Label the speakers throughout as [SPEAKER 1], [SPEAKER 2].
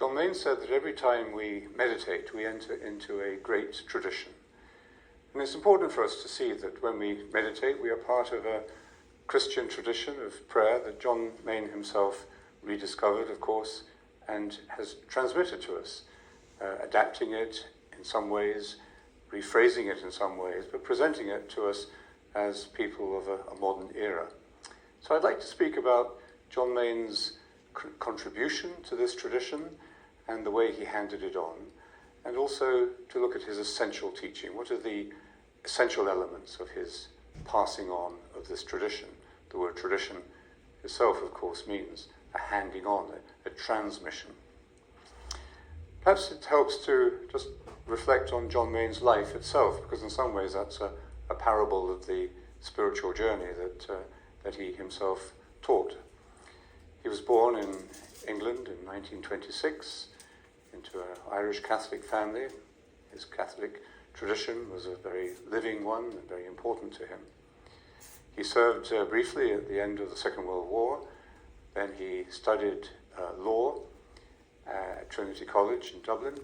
[SPEAKER 1] John Main said that every time we meditate, we enter into a great tradition. And it's important for us to see that when we meditate, we are part of a Christian tradition of prayer that John Main himself rediscovered, of course, and has transmitted to us, adapting it in some ways, rephrasing it in some ways, but presenting it to us as people of a modern era. So I'd like to speak about John Main's contribution to this tradition and the way he handed it on, and also to look at his essential teaching. What are the essential elements of his passing on of this tradition? The word tradition itself, of course, means a handing on, a transmission. Perhaps it helps to just reflect on John Main's life itself, because in some ways that's a parable of the spiritual journey that he himself taught. He was born in England in 1926 into an Irish Catholic family. His Catholic tradition was a very living one and very important to him. He served briefly at the end of the Second World War. Then he studied law at Trinity College in Dublin.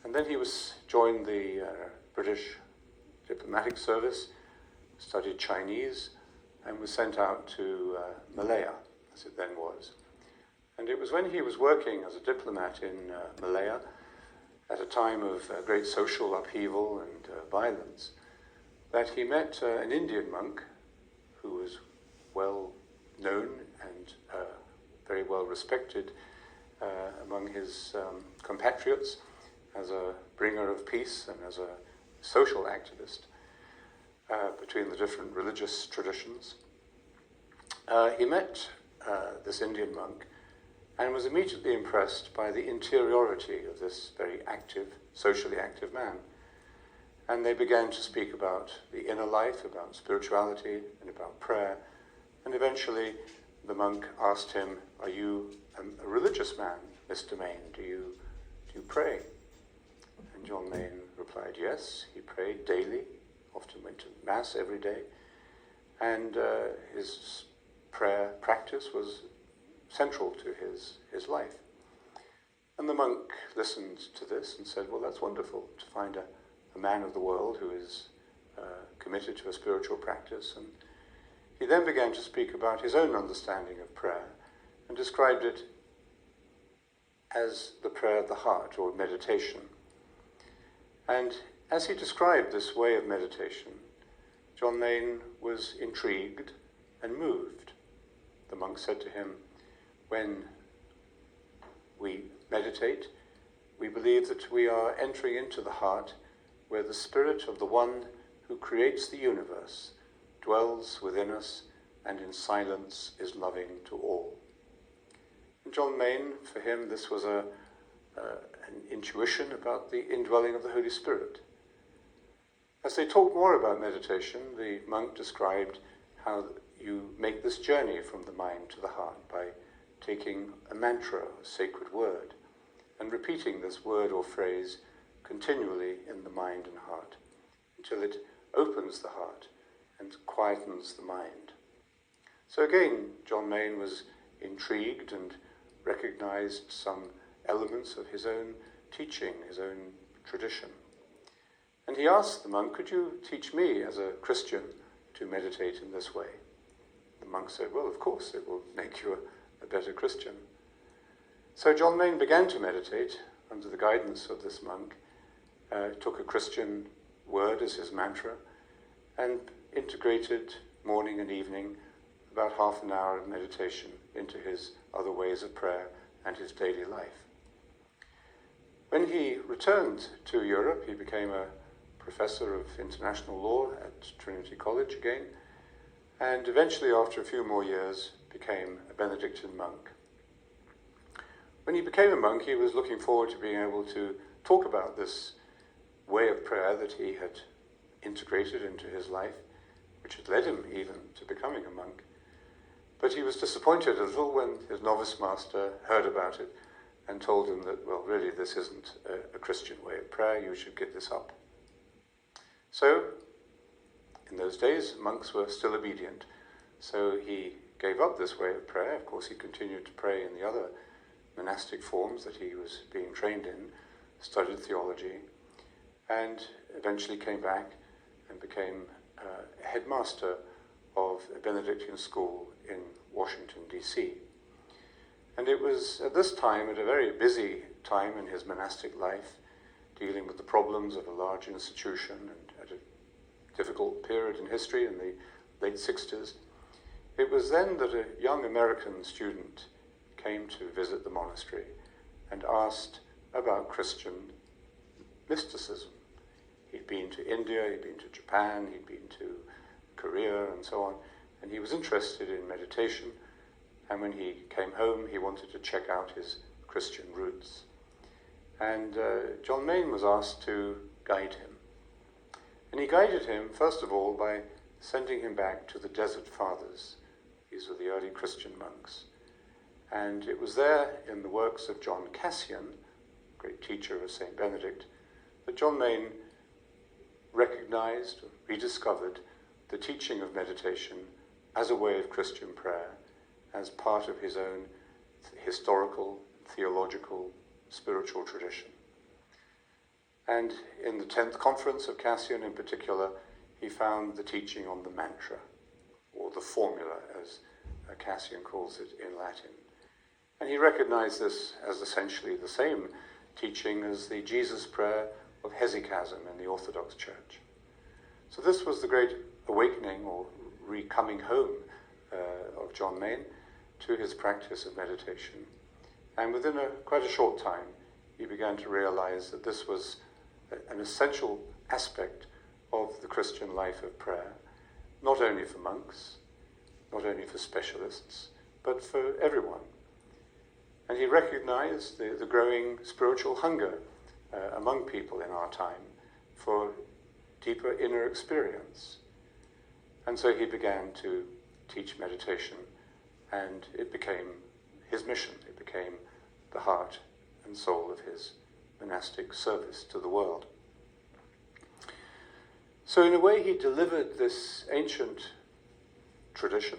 [SPEAKER 1] And then he joined the British diplomatic service, studied Chinese, and was sent out to Malaya, as it then was. And it was when he was working as a diplomat in Malaya, at a time of great social upheaval and violence, that he met an Indian monk who was well known and very well respected among his compatriots as a bringer of peace and as a social activist between the different religious traditions. He met this Indian monk and was immediately impressed by the interiority of this very active, socially active man. And they began to speak about the inner life, about spirituality, and about prayer. And eventually the monk asked him, "Are you a religious man, Mr. Main? Do you pray?" And John Main replied, yes, he prayed daily, often went to Mass every day. And his prayer practice was central to his life. And the monk listened to this and said, well, that's wonderful to find a man of the world who is committed to a spiritual practice. And he then began to speak about his own understanding of prayer and described it as the prayer of the heart, or meditation. And as he described this way of meditation, John Main was intrigued and moved. The monk said to him, when we meditate, we believe that we are entering into the heart where the spirit of the one who creates the universe dwells within us and in silence is loving to all. And John Main, for him, this was an intuition about the indwelling of the Holy Spirit. As they talked more about meditation, the monk described how you make this journey from the mind to the heart by taking a mantra, a sacred word, and repeating this word or phrase continually in the mind and heart until it opens the heart and quietens the mind. So again, John Main was intrigued and recognized some elements of his own teaching, his own tradition. And he asked the monk, could you teach me as a Christian to meditate in this way? The monk said, well, of course, it will make you a better Christian. So John Main began to meditate under the guidance of this monk, took a Christian word as his mantra, and integrated morning and evening about half an hour of meditation into his other ways of prayer and his daily life. When he returned to Europe, he became a professor of international law at Trinity College again, and eventually, after a few more years, became a Benedictine monk. When he became a monk, he was looking forward to being able to talk about this way of prayer that he had integrated into his life, which had led him even to becoming a monk. But he was disappointed a little when his novice master heard about it and told him that, well, really, this isn't a Christian way of prayer, you should give this up. So, in those days, monks were still obedient. So he gave up this way of prayer. Of course, he continued to pray in the other monastic forms that he was being trained in, studied theology, and eventually came back and became headmaster of a Benedictine school in Washington, D.C. And it was at this time, at a very busy time in his monastic life, dealing with the problems of a large institution and at a difficult period in history in the late 60s, it was then that a young American student came to visit the monastery and asked about Christian mysticism. He'd been to India, he'd been to Japan, he'd been to Korea and so on, and he was interested in meditation, and when he came home he wanted to check out his Christian roots. And John Main was asked to guide him. And he guided him, first of all, by sending him back to the Desert Fathers. These were the early Christian monks. And it was there in the works of John Cassian, great teacher of St. Benedict, that John Main recognized, rediscovered the teaching of meditation as a way of Christian prayer, as part of his own historical, theological, spiritual tradition. And in the 10th conference of Cassian in particular, he found the teaching on the mantra, or the formula, as Cassian calls it in Latin. And he recognized this as essentially the same teaching as the Jesus prayer of hesychasm in the Orthodox Church. So this was the great awakening, or re-coming home of John Main to his practice of meditation. And within quite a short time, he began to realize that this was an essential aspect of the Christian life of prayer, not only for monks, not only for specialists, but for everyone. And he recognized the growing spiritual hunger among people in our time for deeper inner experience. And so he began to teach meditation, and it became his mission. It became the heart and soul of his monastic service to the world. So in a way, he delivered this ancient tradition,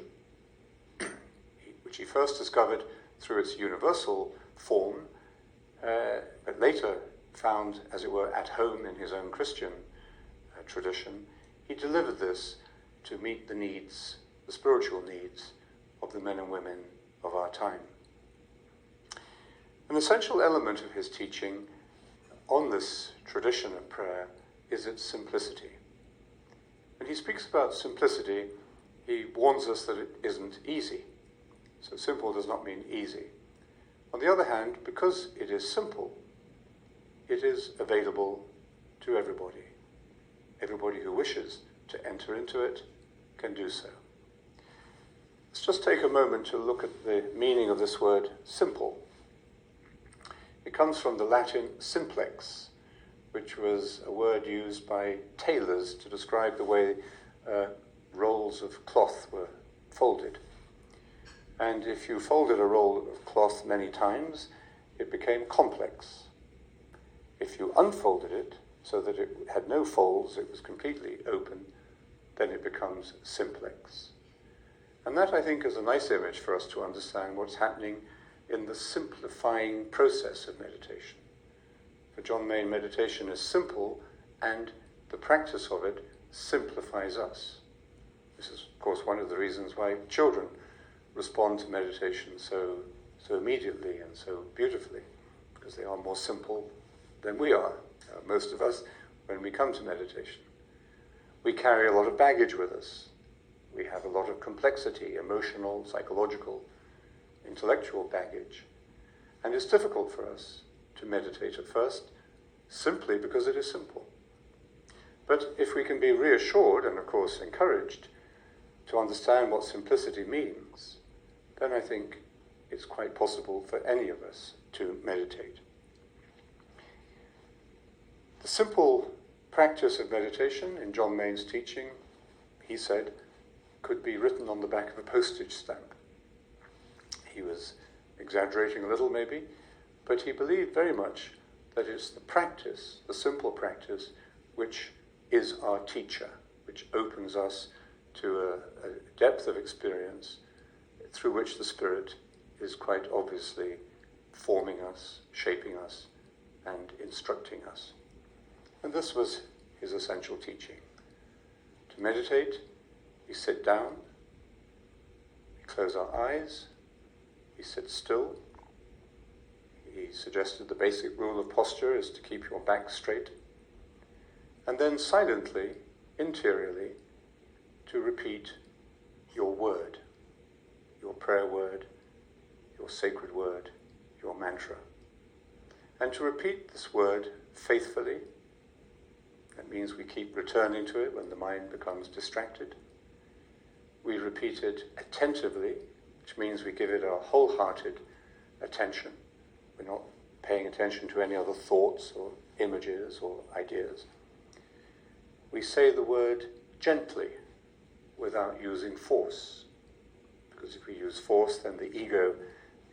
[SPEAKER 1] which he first discovered through its universal form, but later found, as it were, at home in his own Christian tradition. He delivered this to meet the needs, the spiritual needs, of the men and women of our time. An essential element of his teaching on this tradition of prayer is its simplicity. When he speaks about simplicity, he warns us that it isn't easy. So simple does not mean easy. On the other hand, because it is simple, it is available to everybody. Everybody who wishes to enter into it can do so. Let's just take a moment to look at the meaning of this word simple. It comes from the Latin simplex, which was a word used by tailors to describe the way rolls of cloth were folded. And if you folded a roll of cloth many times, it became complex. If you unfolded it so that it had no folds, it was completely open, then it becomes simplex. And that, I think, is a nice image for us to understand what's happening in the simplifying process of meditation. For John Main, meditation is simple, and the practice of it simplifies us. This is, of course, one of the reasons why children respond to meditation so immediately and so beautifully, because they are more simple than we are, most of us, when we come to meditation. We carry a lot of baggage with us. We have a lot of complexity, emotional, psychological, intellectual baggage. And it's difficult for us to meditate at first, simply because it is simple. But if we can be reassured and, of course, encouraged to understand what simplicity means, then I think it's quite possible for any of us to meditate. The simple practice of meditation in John Main's teaching, he said, could be written on the back of a postage stamp. He was exaggerating a little maybe, but he believed very much that it's the practice, the simple practice, which is our teacher, which opens us to a depth of experience through which the Spirit is quite obviously forming us, shaping us, and instructing us. And this was his essential teaching. To meditate, we sit down, we close our eyes, we sit still. He suggested the basic rule of posture is to keep your back straight. And then silently, interiorly, to repeat your word, your prayer word, your sacred word, your mantra. And to repeat this word faithfully. That means we keep returning to it when the mind becomes distracted. We repeat it attentively, which means we give it our wholehearted attention. We're not paying attention to any other thoughts or images or ideas. We say the word gently, without using force. Because if we use force, then the ego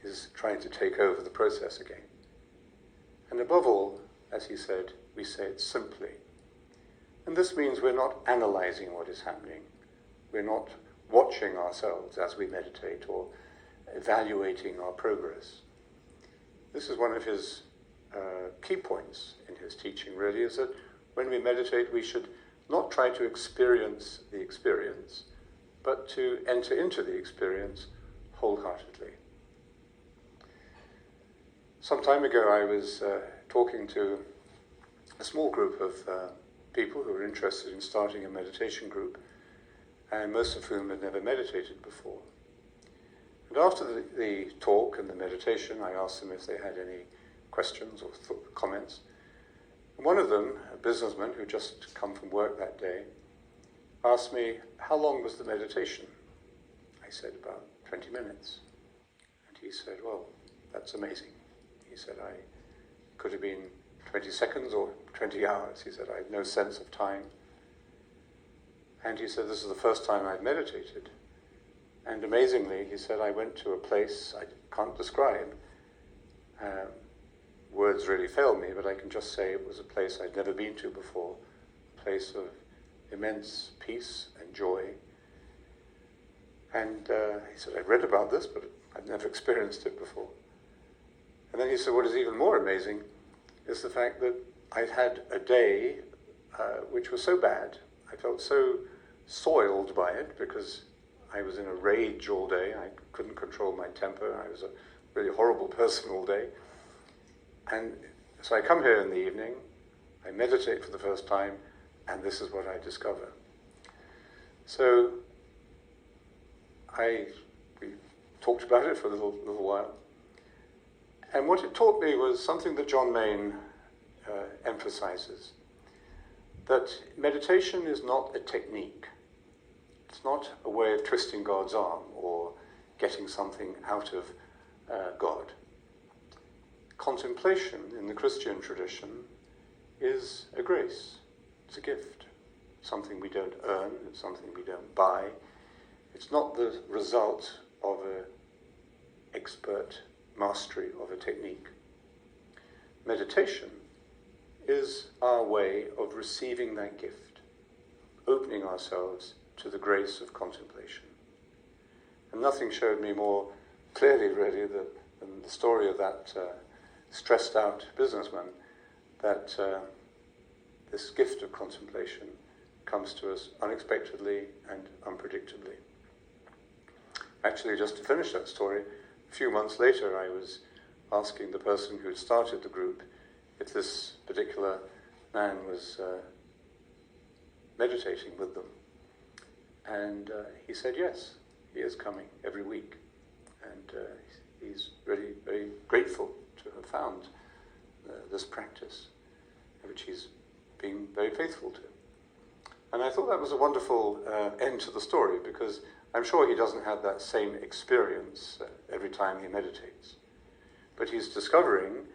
[SPEAKER 1] is trying to take over the process again. And above all, as he said, we say it simply. And this means we're not analyzing what is happening. We're not watching ourselves as we meditate or evaluating our progress. This is one of his key points in his teaching, really, is that when we meditate, we should not try to experience the experience, but to enter into the experience wholeheartedly. Some time ago, I was talking to a small group of people who were interested in starting a meditation group, and most of whom had never meditated before. And after the talk and the meditation, I asked them if they had any questions or comments. And one of them, a businessman who just come from work that day, asked me, how long was the meditation? I said, about 20 minutes. And he said, well, that's amazing. He said, I could have been 20 seconds or 20 hours. He said, I had no sense of time. And he said, this is the first time I've meditated. And amazingly, he said, I went to a place I can't describe. Words really fail me, but I can just say it was a place I'd never been to before, a place of immense peace and joy. And he said, I'd read about this, but I'd never experienced it before. And then he said, what is even more amazing is the fact that I'd had a day which was so bad. I felt so soiled by it because I was in a rage all day. I couldn't control my temper. I was a really horrible person all day. And so I come here in the evening, I meditate for the first time, and this is what I discover. So we talked about it for a little while. And what it taught me was something that John Main emphasizes, that meditation is not a technique. It's not a way of twisting God's arm or getting something out of God. Contemplation in the Christian tradition is a grace. It's a gift. Something we don't earn. It's something we don't buy. It's not the result of an expert mastery of a technique. Meditation is our way of receiving that gift, opening ourselves to the grace of contemplation. And nothing showed me more clearly, really, than the story of that stressed out businessman, that this gift of contemplation comes to us unexpectedly and unpredictably. Actually, just to finish that story, a few months later I was asking the person who had started the group if this particular man was meditating with them. And he said yes, he is coming every week. And he's really very grateful to have found this practice, which he's been very faithful to. And I thought that was a wonderful end to the story, because I'm sure he doesn't have that same experience every time he meditates. But he's discovering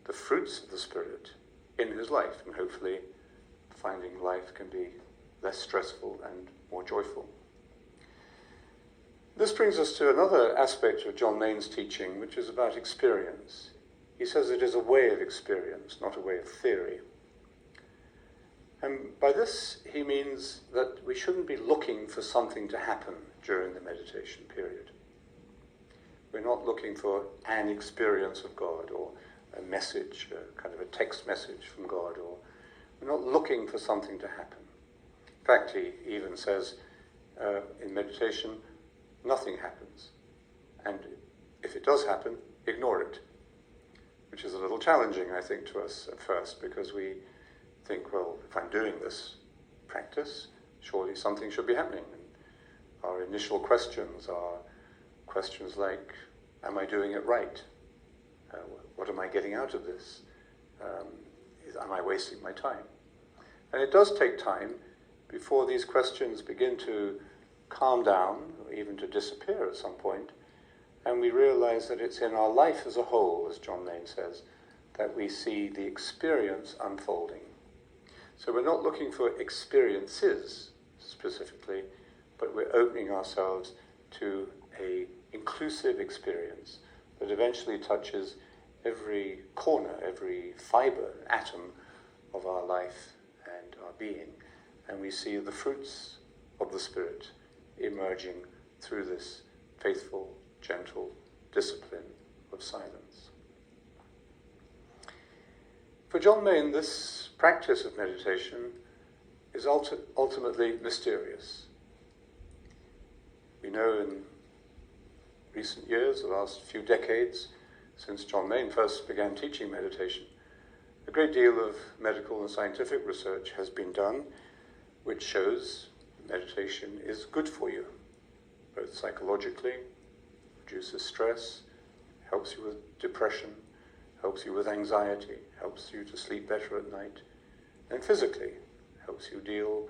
[SPEAKER 1] the fruits of the Spirit in his life, and hopefully finding life can be less stressful and more joyful. This brings us to another aspect of John Main's teaching, which is about experience. He says it is a way of experience, not a way of theory. And by this, he means that we shouldn't be looking for something to happen during the meditation period. We're not looking for an experience of God or a message, kind of a text message from God, or we're not looking for something to happen. In fact, he even says in meditation, nothing happens. And if it does happen, ignore it, which is a little challenging, I think, to us at first, because we think, well, if I'm doing this practice, surely something should be happening. And our initial questions are questions like, am I doing it right? What am I getting out of this? Am I wasting my time? And it does take time before these questions begin to calm down, or even to disappear at some point, and we realize that it's in our life as a whole, as John Lane says, that we see the experience unfolding. So we're not looking for experiences specifically, but we're opening ourselves to an inclusive experience that eventually touches every corner, every fiber, atom of our life and our being, and we see the fruits of the Spirit emerging through this faithful, gentle discipline of silence. For John Main, this practice of meditation is ultimately mysterious. We know in recent years, the last few decades, since John Main first began teaching meditation, a great deal of medical and scientific research has been done which shows meditation is good for you, both psychologically, reduces stress, helps you with depression, helps you with anxiety, helps you to sleep better at night, and physically helps you deal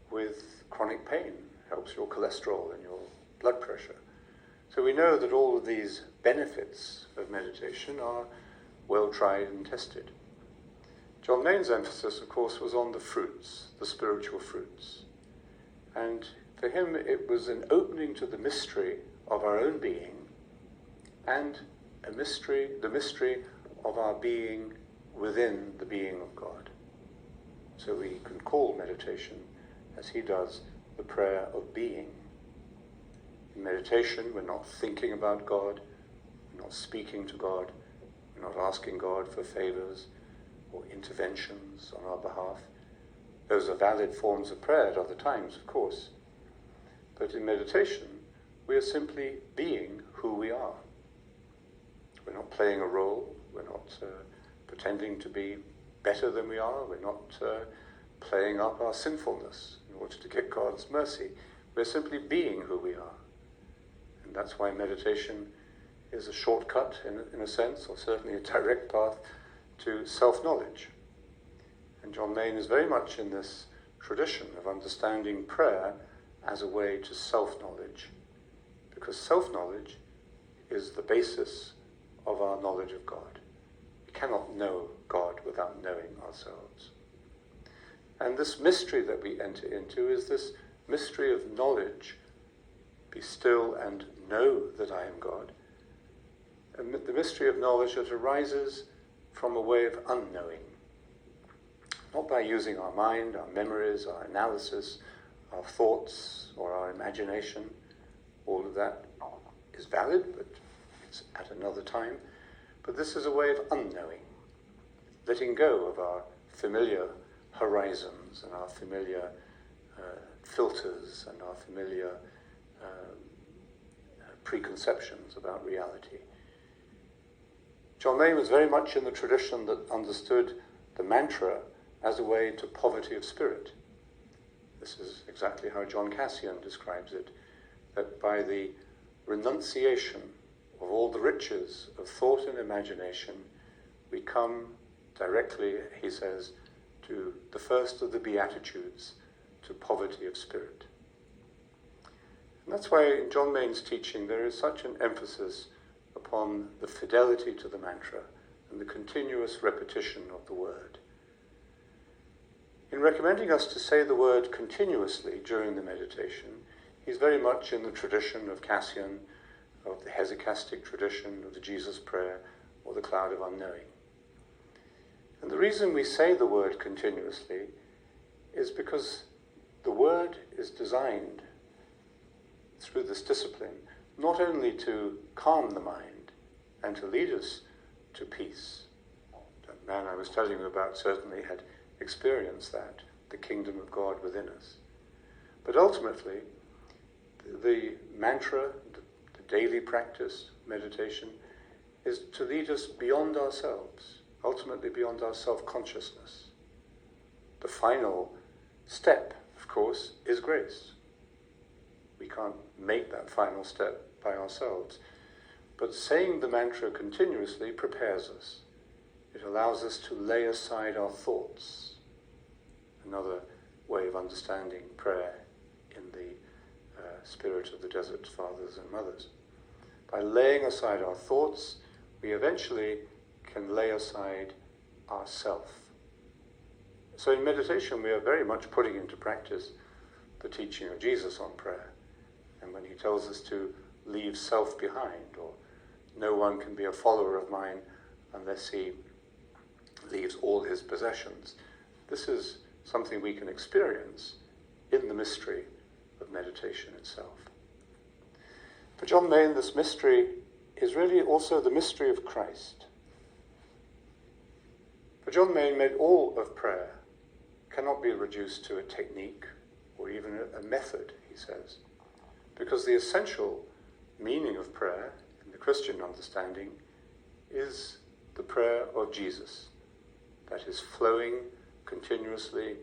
[SPEAKER 1] with chronic pain, helps your cholesterol and your blood pressure. So we know that all of these benefits of meditation are well tried and tested. John Main's emphasis, of course, was on the fruits, the spiritual fruits. And for him, it was an opening to the mystery of our own being and the mystery of our being within the being of God. So we can call meditation, as he does, the prayer of being. In meditation, we're not thinking about God, we're not speaking to God, we're not asking God for favors or interventions on our behalf. Those are valid forms of prayer at other times, of course. But in meditation, we are simply being who we are. We're not playing a role, we're not pretending to be better than we are, we're not playing up our sinfulness in order to get God's mercy. We're simply being who we are. And that's why meditation is a shortcut, in a sense, or certainly a direct path to self-knowledge. And John Main is very much in this tradition of understanding prayer as a way to self-knowledge, because self-knowledge is the basis of our knowledge of God. We cannot know God without knowing ourselves. And this mystery that we enter into is this mystery of knowledge. Be still and know that I am God. And the mystery of knowledge that arises from a way of unknowing. Not by using our mind, our memories, our analysis, our thoughts, or our imagination. All of that is valid, but it's at another time. But this is a way of unknowing, letting go of our familiar horizons and our familiar filters and our familiar preconceptions about reality. John Main was very much in the tradition that understood the mantra as a way to poverty of spirit. This is exactly how John Cassian describes it, that by the renunciation of all the riches of thought and imagination, we come directly, he says, to the first of the Beatitudes, to poverty of spirit. And that's why in John Main's teaching there is such an emphasis upon the fidelity to the mantra and the continuous repetition of the word. In recommending us to say the word continuously during the meditation, he's very much in the tradition of Cassian, of the hesychastic tradition of the Jesus prayer, or the cloud of unknowing. And the reason we say the word continuously is because the word is designed through this discipline not only to calm the mind and to lead us to peace. That man I was telling you about certainly had experienced that, the kingdom of God within us. But ultimately, the mantra, the daily practice, meditation, is to lead us beyond ourselves, ultimately beyond our self-consciousness. The final step, of course, is grace. We can't make that final step by ourselves. But saying the mantra continuously prepares us. It allows us to lay aside our thoughts. Another way of understanding prayer in the spirit of the Desert Fathers and Mothers. By laying aside our thoughts, we eventually can lay aside ourself. So in meditation, we are very much putting into practice the teaching of Jesus on prayer. And when he tells us to leave self behind, or no one can be a follower of mine unless he leaves all his possessions, this is something we can experience in the mystery of meditation itself. For John Main, this mystery is really also the mystery of Christ. For John Main, all of prayer cannot be reduced to a technique or even a method, he says, because the essential meaning of prayer in the Christian understanding is the prayer of Jesus that is flowing continuously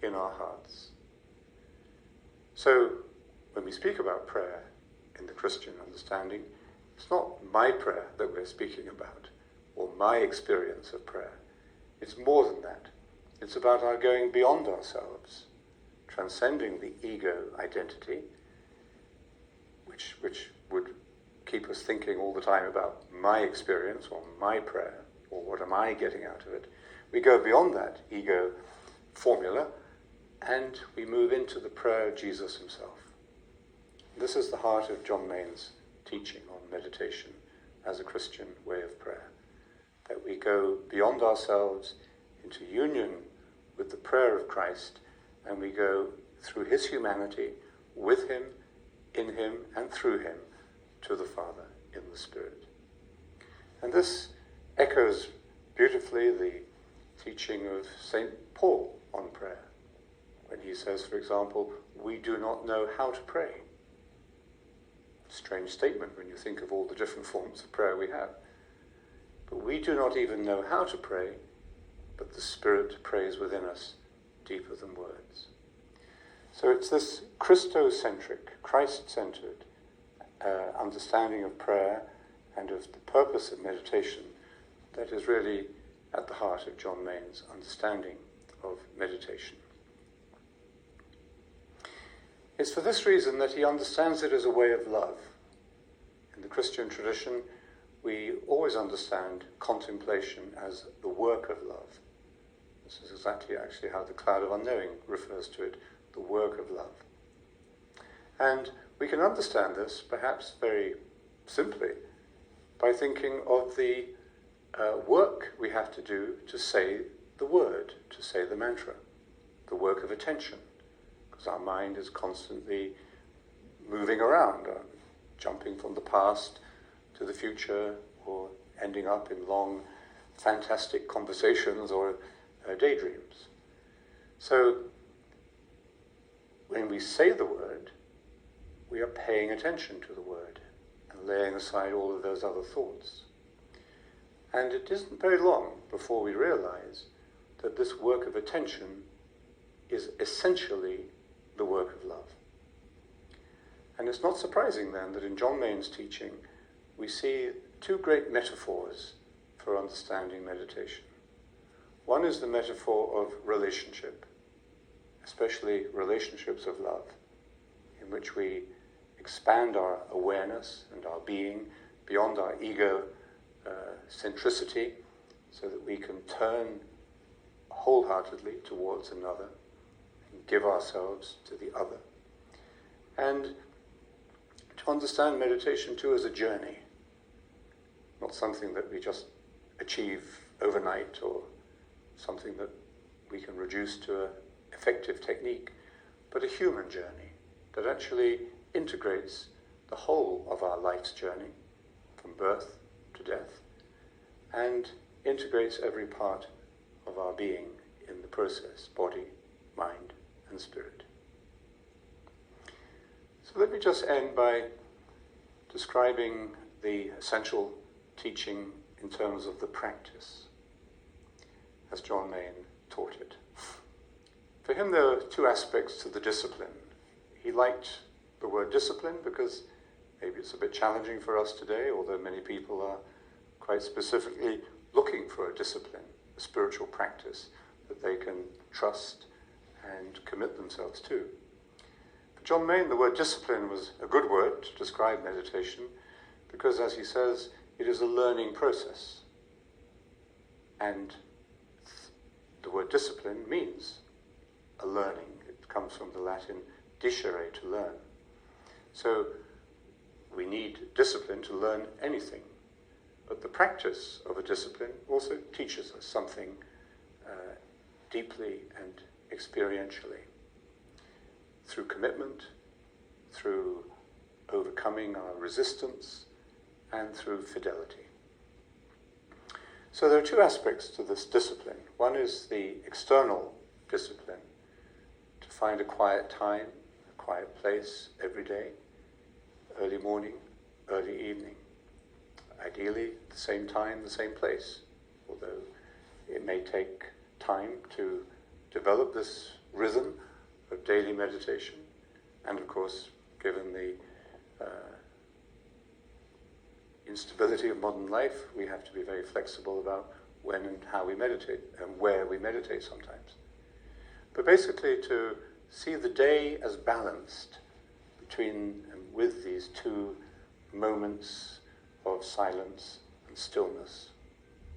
[SPEAKER 1] in our hearts. So when we speak about prayer in the Christian understanding, it's not my prayer that we're speaking about, or my experience of prayer. It's more than that. It's about our going beyond ourselves, transcending the ego identity, which would keep us thinking all the time about my experience or my prayer, or what am I getting out of it. We go beyond that ego formula, and we move into the prayer of Jesus himself. This is the heart of John Main's teaching on meditation as a Christian way of prayer, that we go beyond ourselves into union with the prayer of Christ, and we go through his humanity, with him, in him, and through him, to the Father in the Spirit. And this echoes beautifully the teaching of St. Paul on prayer, when he says, for example, we do not know how to pray. Strange statement when you think of all the different forms of prayer we have. But we do not even know how to pray, but the Spirit prays within us deeper than words. So it's this Christocentric, Christ-centered understanding of prayer and of the purpose of meditation that is really at the heart of John Main's understanding of meditation. It's for this reason that he understands it as a way of love. In the Christian tradition, we always understand contemplation as the work of love. This is exactly actually how the Cloud of Unknowing refers to it, the work of love. And we can understand this, perhaps very simply, by thinking of the work we have to do to say the word, to say the mantra, the work of attention, because our mind is constantly moving around, jumping from the past to the future, or ending up in long, fantastic conversations or daydreams. So, when we say the word, we are paying attention to the word and laying aside all of those other thoughts. And it isn't very long before we realize that this work of attention is essentially the work of love. And it's not surprising then that in John Main's teaching we see two great metaphors for understanding meditation. One is the metaphor of relationship, especially relationships of love, in which we expand our awareness and our being beyond our ego centricity, so that we can turn wholeheartedly towards another and give ourselves to the other. And to understand meditation too as a journey, not something that we just achieve overnight or something that we can reduce to an effective technique, but a human journey that actually integrates the whole of our life's journey, from birth to death, and integrates every part of our being in the process, body, mind, and spirit. So let me just end by describing the essential teaching in terms of the practice, as John Main taught it. For him, there were two aspects to the discipline. He liked the word discipline because maybe it's a bit challenging for us today, although many people are quite specifically looking for a discipline, a spiritual practice that they can trust and commit themselves to. For John Main, the word discipline was a good word to describe meditation because, as he says, it is a learning process. And the word discipline means a learning. It comes from the Latin discere, to learn. So we need discipline to learn anything. But the practice of a discipline also teaches us something deeply and experientially. Through commitment, through overcoming our resistance, and through fidelity. So there are two aspects to this discipline. One is the external discipline, to find a quiet time, a quiet place every day, early morning, early evening. Ideally, the same time, the same place, although it may take time to develop this rhythm of daily meditation. And of course, given the instability of modern life, we have to be very flexible about when and how we meditate and where we meditate sometimes. But basically to see the day as balanced between and with these two moments of silence and stillness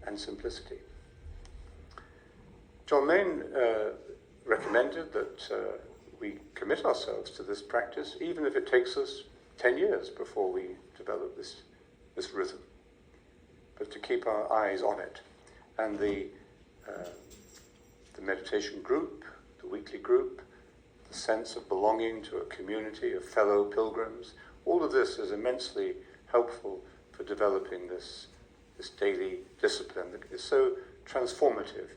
[SPEAKER 1] and simplicity. John Main recommended that we commit ourselves to this practice, even if it takes us 10 years before we develop this rhythm, but to keep our eyes on it. And the meditation group, the weekly group, the sense of belonging to a community of fellow pilgrims, all of this is immensely helpful for developing this daily discipline that is so transformative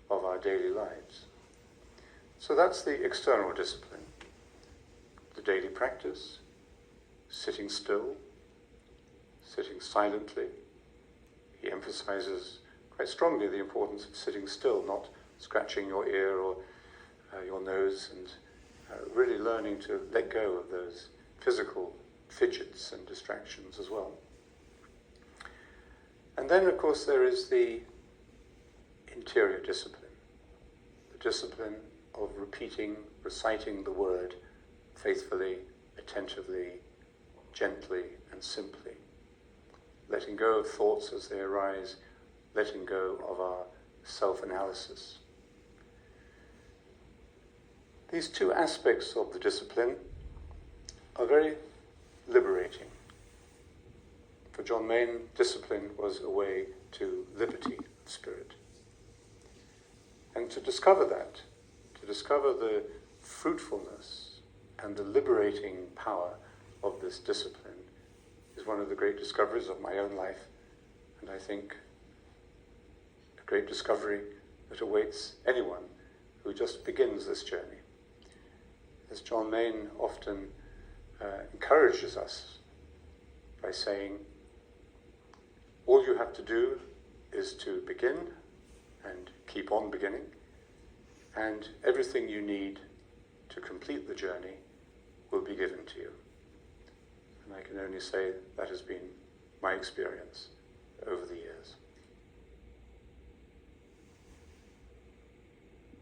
[SPEAKER 1] of our daily lives. So that's the external discipline, the daily practice, sitting still, sitting silently. He emphasizes quite strongly the importance of sitting still, not scratching your ear or your nose, and really learning to let go of those physical fidgets and distractions as well. And then, of course, there is the interior discipline, the discipline of reciting the word faithfully, attentively, gently, and simply, letting go of thoughts as they arise, letting go of our self-analysis. These two aspects of the discipline are very liberating. For John Main, discipline was a way to liberty of spirit. And to discover that, to discover the fruitfulness and the liberating power of this discipline, is one of the great discoveries of my own life, and I think a great discovery that awaits anyone who just begins this journey. As John Main often encourages us by saying, all you have to do is to begin and keep on beginning, and everything you need to complete the journey will be given to you. And I can only say that has been my experience.